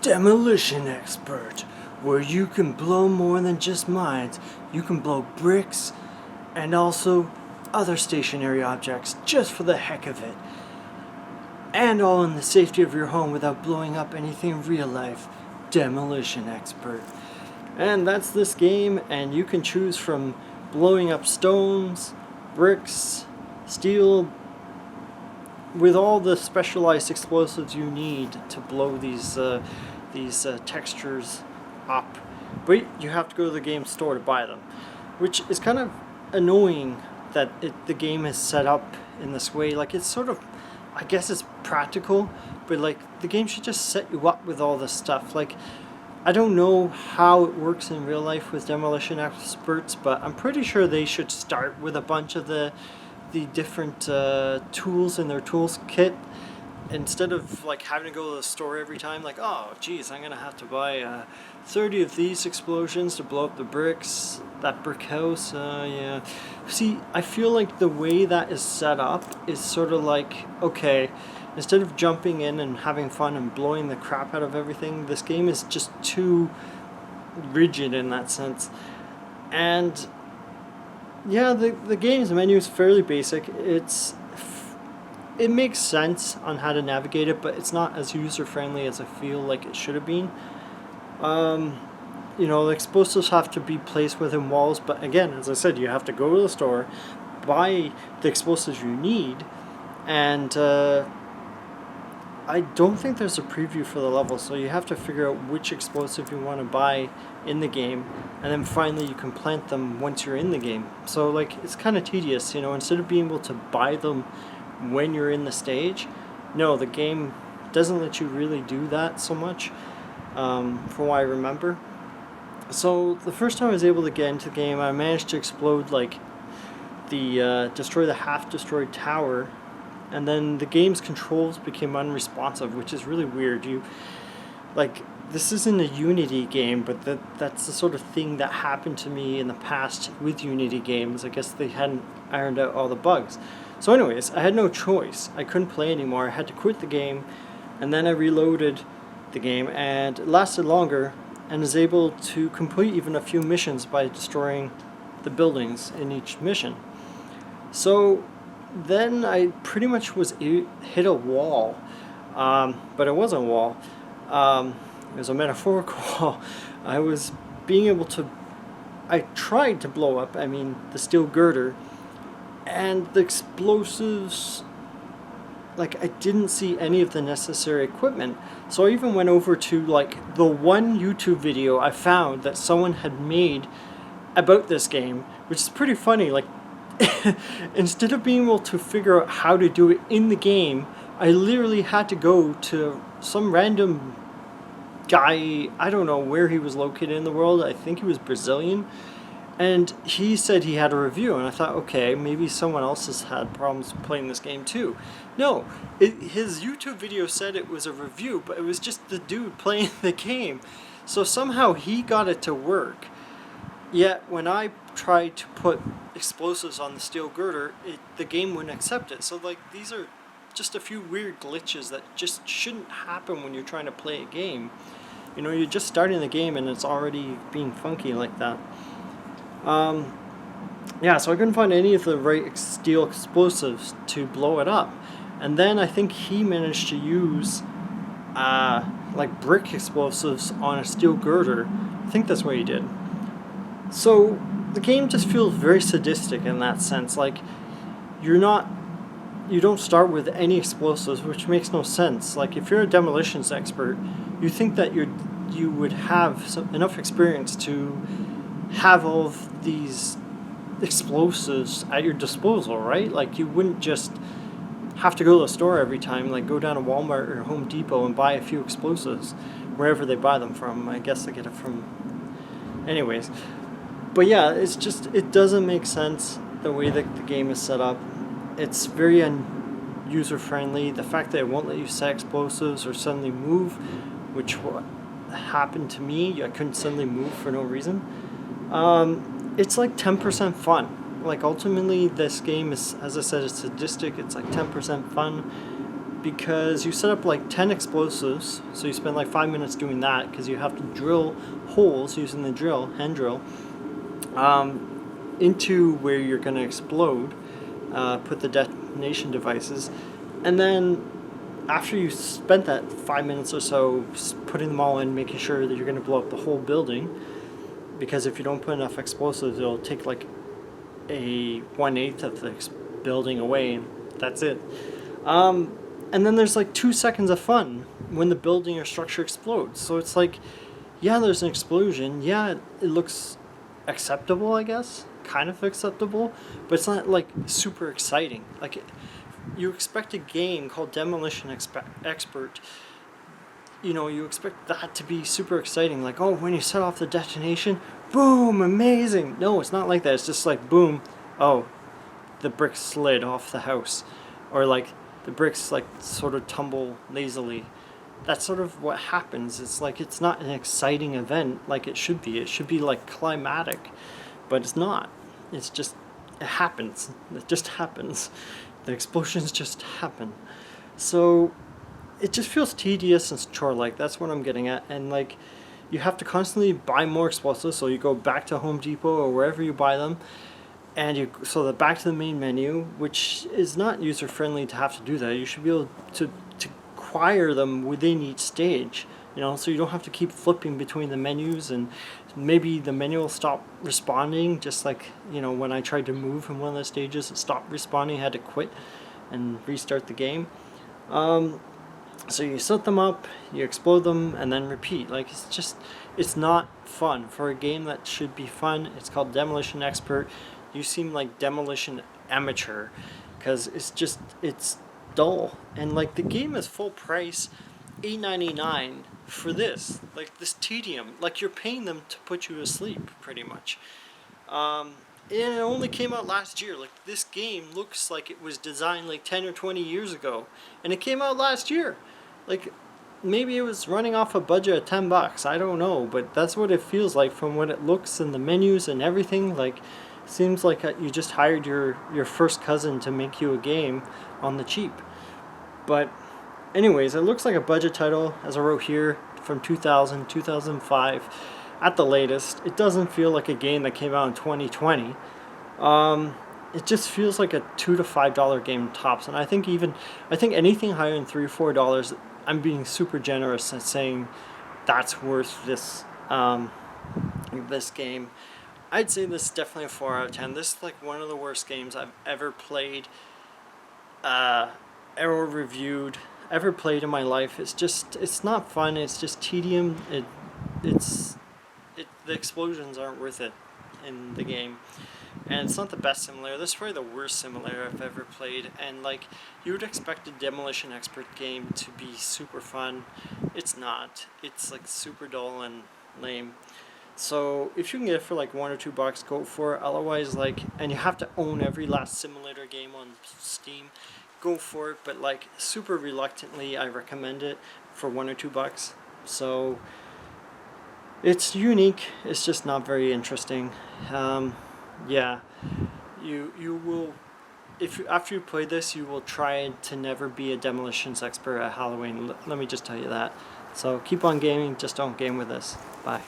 Demolition Expert, where you can blow more than just mines. You can blow bricks and also other stationary objects just for the heck of it. And all in the safety of your home without blowing up anything in real life. Demolition Expert. And that's this game, and you can choose from blowing up stones, bricks, steel, with all the specialized explosives you need to blow these textures up. But you have to go to the game store to buy them, which is kind of annoying that the game is set up in this way. Like, it's sort of, I guess it's practical, but like the game should just set you up with all this stuff. Like, I don't know how it works in real life with Demolition Experts, but I'm pretty sure they should start with a bunch of the different tools in their tools kit, instead of like having to go to the store every time. Like, oh geez, I'm gonna have to buy 30 of these explosions to blow up the bricks, that brick house. Yeah, see, I feel like the way that is set up is sort of like, okay, instead of jumping in and having fun and blowing the crap out of everything, this game is just too rigid in that sense. And yeah, the game's menu is fairly basic. It makes sense on how to navigate it, but it's not as user-friendly as I feel like it should have been. You know, the explosives have to be placed within walls, but again, as I said, you have to go to the store, buy the explosives you need, and I don't think there's a preview for the level, so you have to figure out which explosive you want to buy in the game, and then finally you can plant them once you're in the game. So like, it's kind of tedious, you know, instead of being able to buy them when you're in the stage, no, the game doesn't let you really do that so much, from what I remember. So the first time I was able to get into the game, I managed to explode like destroy the half-destroyed tower, and then the game's controls became unresponsive, which is really weird. This isn't a Unity game, but that's the sort of thing that happened to me in the past with Unity games. I guess they hadn't ironed out all the bugs. So anyways, I had no choice. I couldn't play anymore. I had to quit the game, and then I reloaded the game, and it lasted longer, and was able to complete even a few missions by destroying the buildings in each mission. So then I pretty much hit a wall, but it wasn't a wall. It was a metaphorical wall. I tried to blow up, the steel girder, and the explosives, like, I didn't see any of the necessary equipment. So I even went over to like the one YouTube video I found that someone had made about this game, which is pretty funny. Like, instead of being able to figure out how to do it in the game, I literally had to go to some random guy. I don't know where he was located in the world. I think he was Brazilian, and he said he had a review, and I thought, okay, maybe someone else has had problems playing this game too. No, his YouTube video said it was a review, but it was just the dude playing the game. So somehow he got it to work. Yet when I tried to put explosives on the steel girder, the game wouldn't accept it. So like, these are just a few weird glitches that just shouldn't happen when you're trying to play a game. You know, you're just starting the game and it's already being funky like that. Yeah, so I couldn't find any of the right steel explosives to blow it up. And then I think he managed to use like brick explosives on a steel girder. I think that's what he did. So the game just feels very sadistic in that sense. Like, you don't start with any explosives, which makes no sense. Like, if you're a demolitions expert, you think that you would have enough experience to have all of these explosives at your disposal, right? Like, you wouldn't just have to go to the store every time, like go down to Walmart or Home Depot and buy a few explosives wherever they buy them from. I guess they get it from... Anyways. But yeah, it doesn't make sense the way that the game is set up. It's very user-friendly. The fact that it won't let you set explosives or suddenly move, which happened to me. I couldn't suddenly move for no reason. It's like 10% fun. Like, ultimately, this game is, as I said, it's sadistic. It's like 10% fun. because you set up like 10 explosives, so you spend like 5 minutes doing that because you have to drill holes using the hand drill, into where you're going to explode, put the detonation devices, and then after you spent that 5 minutes or so putting them all in, making sure that you're going to blow up the whole building, because if you don't put enough explosives, it'll take like a 1/8 of the building away, and that's it. And then there's like 2 seconds of fun when the building or structure explodes. So it's like, yeah, there's an explosion. Yeah, it looks acceptable, I guess. Kind of acceptable, but it's not like super exciting. Like, you expect a game called Demolition Expert, you expect that to be super exciting. Like, oh, when you set off the detonation, boom, amazing. No, it's not like that. It's just like, boom, oh, the bricks slid off the house. Or like, the bricks like sort of tumble lazily. That's sort of what happens. It's like, it's not an exciting event like it should be. It should be like climatic, but it's not. It's just, it happens. It just happens. The explosions just happen. So it just feels tedious and chore-like. That's what I'm getting at. And like, you have to constantly buy more explosives. So you go back to Home Depot or wherever you buy them, and back to the main menu, which is not user-friendly to have to do that. You should be able to acquire them within each stage, so you don't have to keep flipping between the menus, and maybe the menu will stop responding, just like, when I tried to move in one of the stages, it stopped responding, I had to quit and restart the game. So you set them up, you explode them, and then repeat. Like, it's not fun. For a game that should be fun, it's called Demolition Expert. You seem like Demolition Amateur, because it's dull. And like, the game is full price, $8.99 for this. Like, this tedium. Like, you're paying them to put you to sleep, pretty much. And it only came out last year. Like, this game looks like it was designed like 10 or 20 years ago, and it came out last year. Like, maybe it was running off a budget of $10. I don't know, but that's what it feels like from what it looks in the menus and everything. Like, seems like you just hired your first cousin to make you a game on the cheap. But anyways, it looks like a budget title, as I wrote here, from 2000, 2005 at the latest. It doesn't feel like a game that came out in 2020. It just feels like a $2 to $5 game tops, and I think anything higher than $3 or $4, I'm being super generous at saying that's worth this this game. I'd say this is definitely a 4 out of 10. This is like one of the worst games I've ever played, ever reviewed, ever played in my life. It's not fun. It's just tedium. The explosions aren't worth it in the game. And it's not the best simulator. This is probably the worst simulator I've ever played. And like, you would expect a Demolition Expert game to be super fun. It's not. It's like super dull and lame. So if you can get it for like $1 or $2, go for it. Otherwise, like, and you have to own every last simulator game on Steam, go for it. But like, super reluctantly, I recommend it for $1 or $2. So it's unique. It's just not very interesting. Yeah, you will, after you play this, you will try to never be a demolitions expert at Halloween. Let me just tell you that. So keep on gaming. Just don't game with us. Bye.